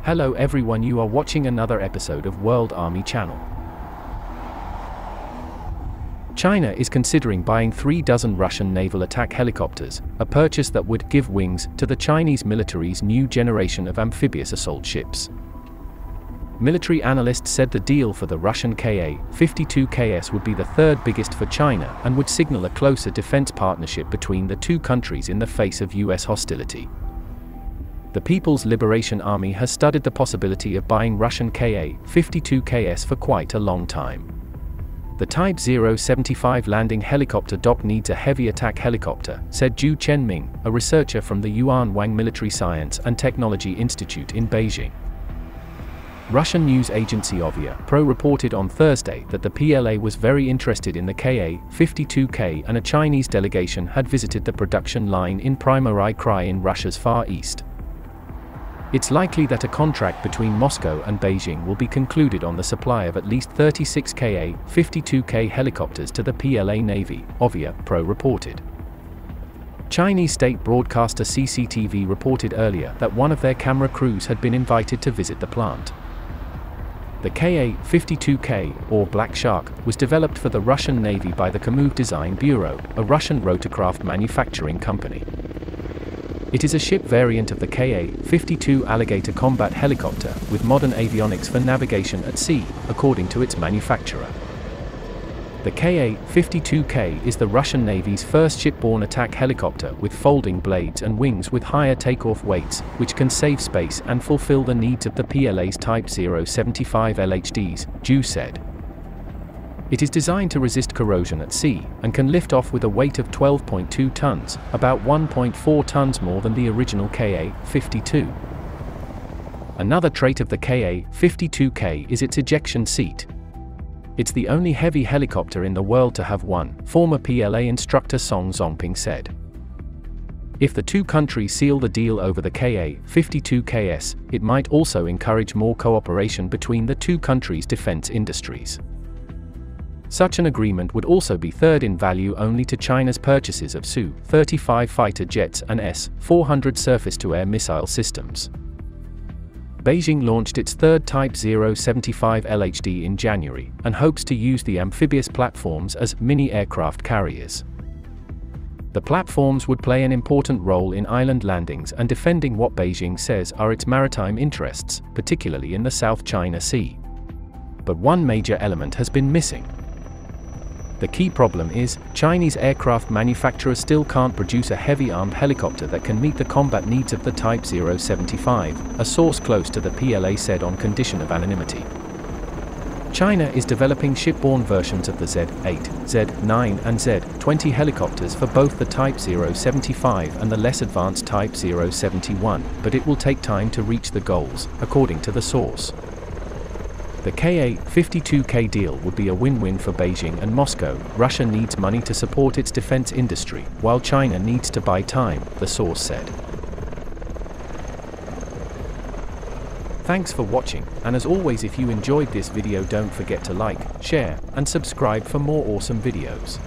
Hello everyone, you are watching another episode of World Army Channel. China is considering buying 36 Russian naval attack helicopters, a purchase that would give wings to the Chinese military's new generation of amphibious assault ships. Military analysts said the deal for the Russian Ka-52Ks would be the third biggest for China and would signal a closer defense partnership between the two countries in the face of US hostility. The People's Liberation Army has studied the possibility of buying Russian Ka-52Ks for quite a long time. The Type 075 landing helicopter dock needs a heavy attack helicopter, said Zhu Chenming, a researcher from the Yuan Wang Military Science and Technology Institute in Beijing. Russian news agency Ovia Pro reported on Thursday that the PLA was very interested in the Ka-52K and a Chinese delegation had visited the production line in Primory Krai in Russia's Far East. It's likely that a contract between Moscow and Beijing will be concluded on the supply of at least 36 Ka-52K helicopters to the PLA Navy, Ovia Pro reported. Chinese state broadcaster CCTV reported earlier that one of their camera crews had been invited to visit the plant. The Ka-52K, or Black Shark, was developed for the Russian Navy by the Kamov Design Bureau, a Russian rotorcraft manufacturing company. It is a ship variant of the Ka-52 Alligator combat helicopter, with modern avionics for navigation at sea, according to its manufacturer. The Ka-52K is the Russian Navy's first shipborne attack helicopter with folding blades and wings with higher takeoff weights, which can save space and fulfill the needs of the PLA's Type 075 LHDs, Zhu said. It is designed to resist corrosion at sea, and can lift off with a weight of 12.2 tons, about 1.4 tons more than the original Ka-52. Another trait of the Ka-52K is its ejection seat. It's the only heavy helicopter in the world to have one, former PLA instructor Song Zongping said. If the two countries seal the deal over the Ka-52Ks, it might also encourage more cooperation between the two countries' defense industries. Such an agreement would also be third in value only to China's purchases of Su-35 fighter jets and S-400 surface-to-air missile systems. Beijing launched its third Type 075 LHD in January, and hopes to use the amphibious platforms as mini-aircraft carriers. The platforms would play an important role in island landings and defending what Beijing says are its maritime interests, particularly in the South China Sea. But one major element has been missing. The key problem is, Chinese aircraft manufacturers still can't produce a heavy armed helicopter that can meet the combat needs of the Type 075, a source close to the PLA said on condition of anonymity. China is developing shipborne versions of the Z-8, Z-9 and Z-20 helicopters for both the Type 075 and the less advanced Type 071, but it will take time to reach the goals, according to the source. The Ka-52K deal would be a win-win for Beijing and Moscow. Russia needs money to support its defense industry, while China needs to buy time, the source said. Thanks for watching, and as always, if you enjoyed this video, don't forget to like, share, and subscribe for more awesome videos.